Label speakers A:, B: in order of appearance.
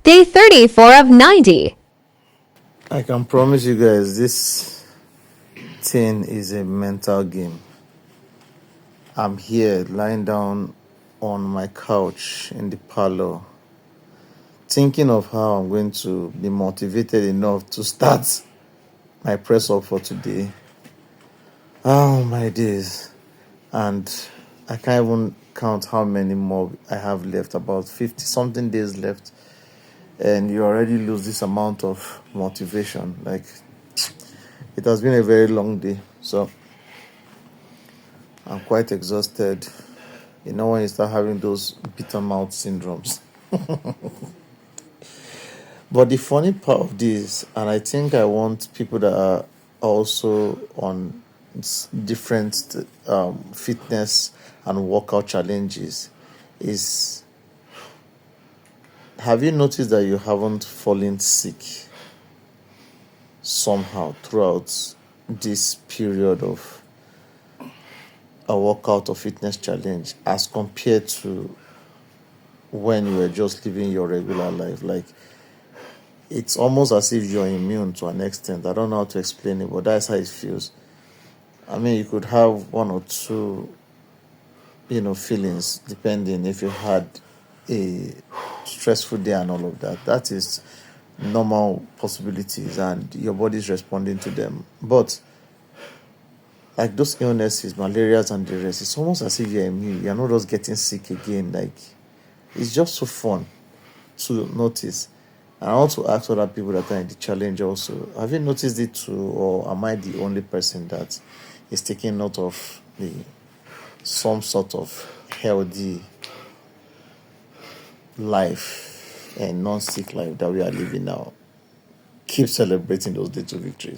A: Day 34 of 90.
B: I can promise you guys, this thing is a mental game. I'm here lying down on my couch in the parlor, thinking of how I'm going to be motivated enough to start my press up for today. Oh my days. And I can't even count how many more I have left, about 50 something days left. And you already lose this amount of motivation. Like, it has been a very long day. So I'm quite exhausted. You know, when you start having those bitter mouth syndromes. But the funny part of this, and I think I want people that are also on different fitness and workout challenges, is, have you noticed that you haven't fallen sick somehow throughout this period of a workout or fitness challenge as compared to when you were just living your regular life? Like, it's almost as if you're immune to an extent. I don't know how to explain it, but that's how it feels. I mean, you could have one or two, feelings depending if you had a stressful day and all of that. That is normal possibilities, and your body's responding to them. But like those illnesses, malarias and the rest, it's almost as if you're immune. You're not just getting sick again. Like, it's just so fun to notice. And I want to ask other people that are in the challenge also, have you noticed it too, or am I the only person that is taking note of some sort of healthy life and non-sick life that we are living now? Keep celebrating those little victories.